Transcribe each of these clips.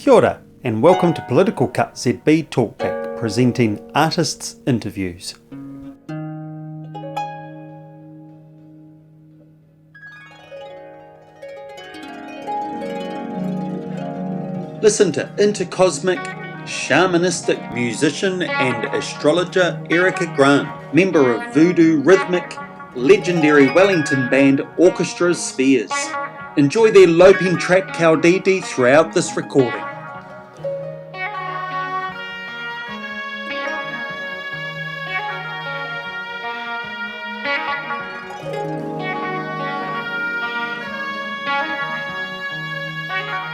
Kia ora, and welcome to Political Cutz ZB Talkback, presenting artists' interviews. Listen to intercosmic, shamanistic musician and astrologer Erika Grant, member of voodoo rhythmic, legendary Wellington band Orchestra's Spheres. Enjoy their loping track Caudete throughout this recording.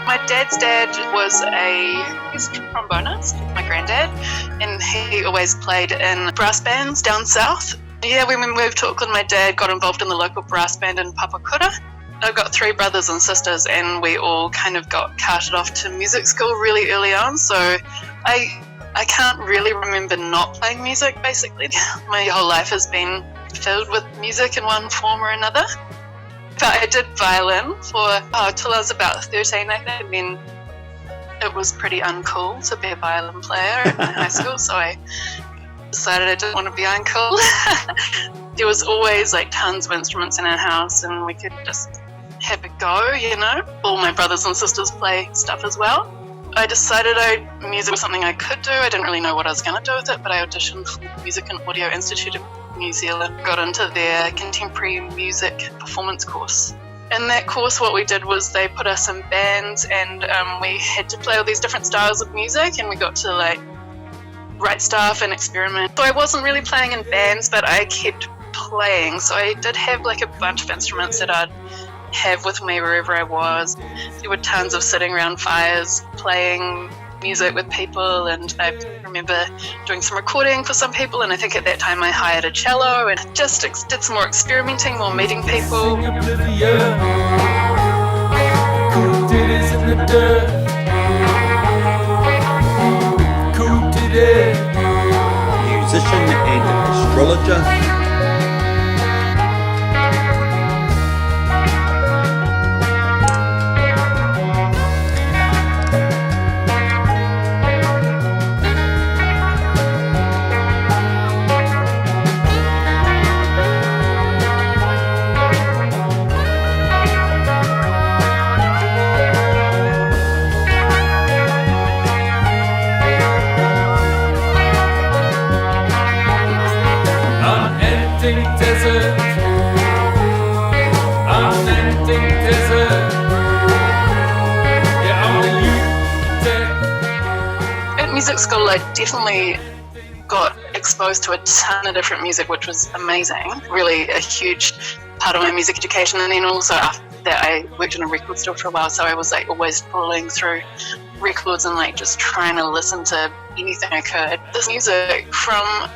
My dad's dad was he's a trombonist, my granddad, and he always played in brass bands down south. Yeah, when we moved to Auckland, my dad got involved in the local brass band in Papakura. I've got 3 brothers and sisters, and we all kind of got carted off to music school really early on, so I can't really remember not playing music, basically. My whole life has been filled with music in one form or another. But I did violin till I was about 13, I think, and then it was pretty uncool to be a violin player in high school, so I decided I didn't want to be uncool. There was always like tons of instruments in our house, and we could just have a go, you know. All my brothers and sisters play stuff as well. I decided music was something I could do. I didn't really know what I was going to do with it, but I auditioned for the Music and Audio Institute of New Zealand, got into their contemporary music performance course. In that course, what we did was they put us in bands, and we had to play all these different styles of music, and we got to like write stuff and experiment. So I wasn't really playing in bands, but I kept playing. So I did have like a bunch of instruments that I'd have with me wherever I was. There were tons of sitting around fires playing music with people, and I remember doing some recording for some people, and I think at that time I hired a cello and just did some more experimenting, more meeting people. Musician and astrologer Music school, I definitely got exposed to a ton of different music, which was amazing. Really a huge part of my music education. And then also after that, I worked in a record store for a while, so I was like always trawling through records and like just trying to listen to anything I could. This music from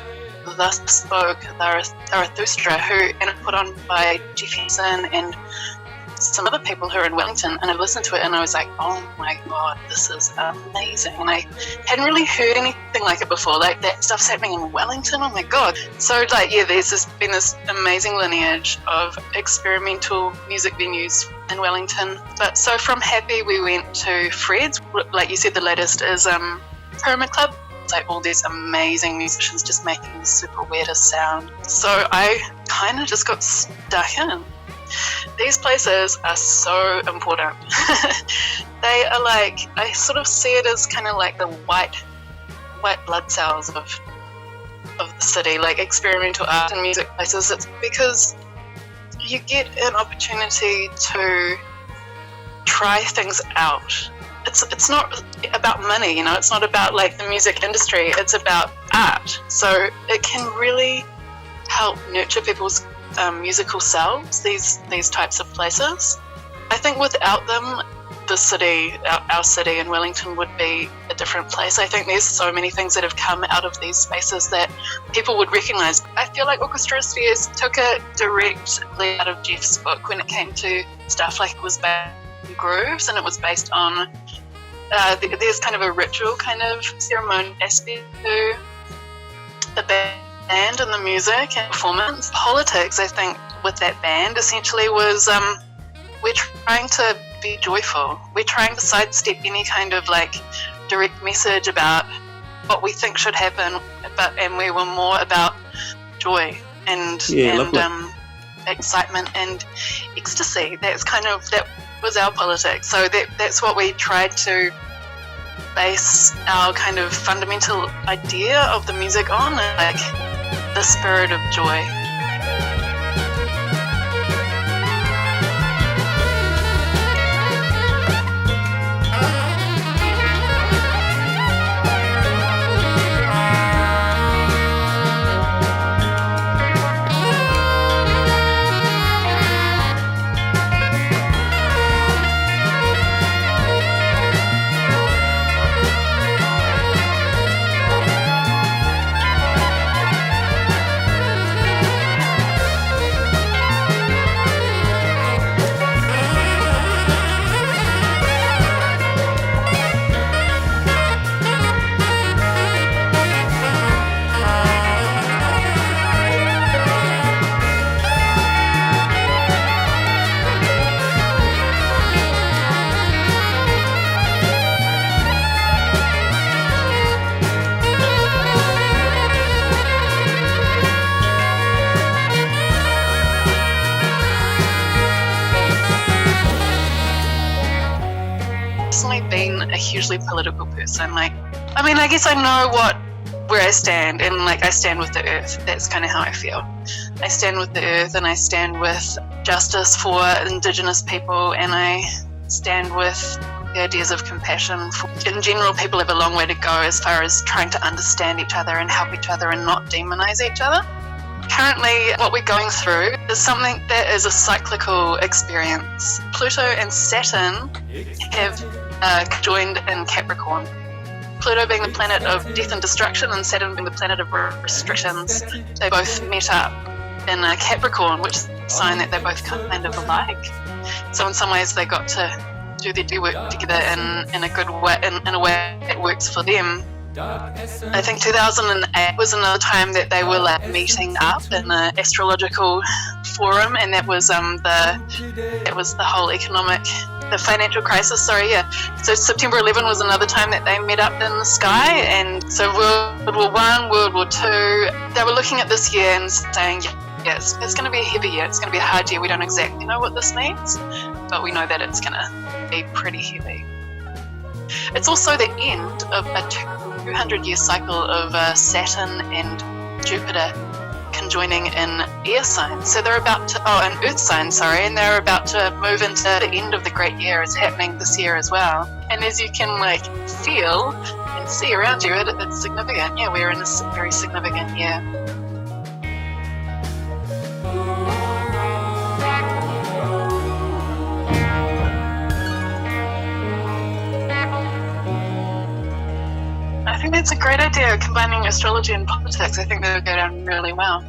The Spoke, Zarathustra, and it put on by Jeff Henson and some other people who are in Wellington, and I listened to it and I was like, oh my god, this is amazing. And I hadn't really heard anything like it before, like that stuff's happening in Wellington, oh my god. So like, yeah, there's been this amazing lineage of experimental music venues in Wellington. But so from Happy we went to Fred's. Like you said, the latest is Pyramid Club. It's like all these amazing musicians just making the super weirdest sound. So I kind of just got stuck in. These places are so important. They are like, I sort of see it as kind of like the white blood cells of the city, like experimental art and music places. It's because you get an opportunity to try things out. It's not about money, you know, it's not about like the music industry, it's about art. So it can really help nurture people's musical selves, these types of places. I think without them, the city, our city in Wellington would be a different place. I think there's so many things that have come out of these spaces that people would recognise. I feel like Orchestra's Spheres took it directly out of Jeff's book when it came to stuff. Like it was based on grooves, and it was based on there's kind of a ritual kind of ceremony aspect to the band and the music and performance. Politics, I think, with that band essentially was we're trying to be joyful. We're trying to sidestep any kind of like direct message about what we think should happen, and we were more about joy and excitement and ecstasy. That was our politics. So that's what we tried to base our kind of fundamental idea of the music on, like the spirit of joy. Been a hugely political person. I guess I know where I stand, and I stand with the earth. That's kind of how I feel. I stand with the earth, and I stand with justice for Indigenous people, and I stand with the ideas of compassion. In general, people have a long way to go as far as trying to understand each other and help each other and not demonize each other. Currently, what we're going through is something that is a cyclical experience. Pluto and Saturn have joined in Capricorn. Pluto being the planet of death and destruction, and Saturn being the planet of restrictions. They both met up in Capricorn, which is a sign that they're both kind of alike. So in some ways, they got to do their work together in a good way, in a way that works for them. I think 2008 was another time that they were meeting up in an astrological forum, and that was the whole the financial crisis. So September 11 was another time that they met up in the sky, and so World War I, World War II, they were looking at this year and saying, yeah, it's going to be a heavy year, it's going to be a hard year. We don't exactly know what this means, but we know that it's going to be pretty heavy. It's also the end of a 200-year cycle of Saturn and Jupiter conjoining in air signs. So they're about to, an earth sign, and they're about to move into the end of the great year. It's happening this year as well. And as you can feel and see around you, it's significant. Yeah, we're in a very significant year. I think that's a great idea, combining astrology and politics. I think that would go down really well.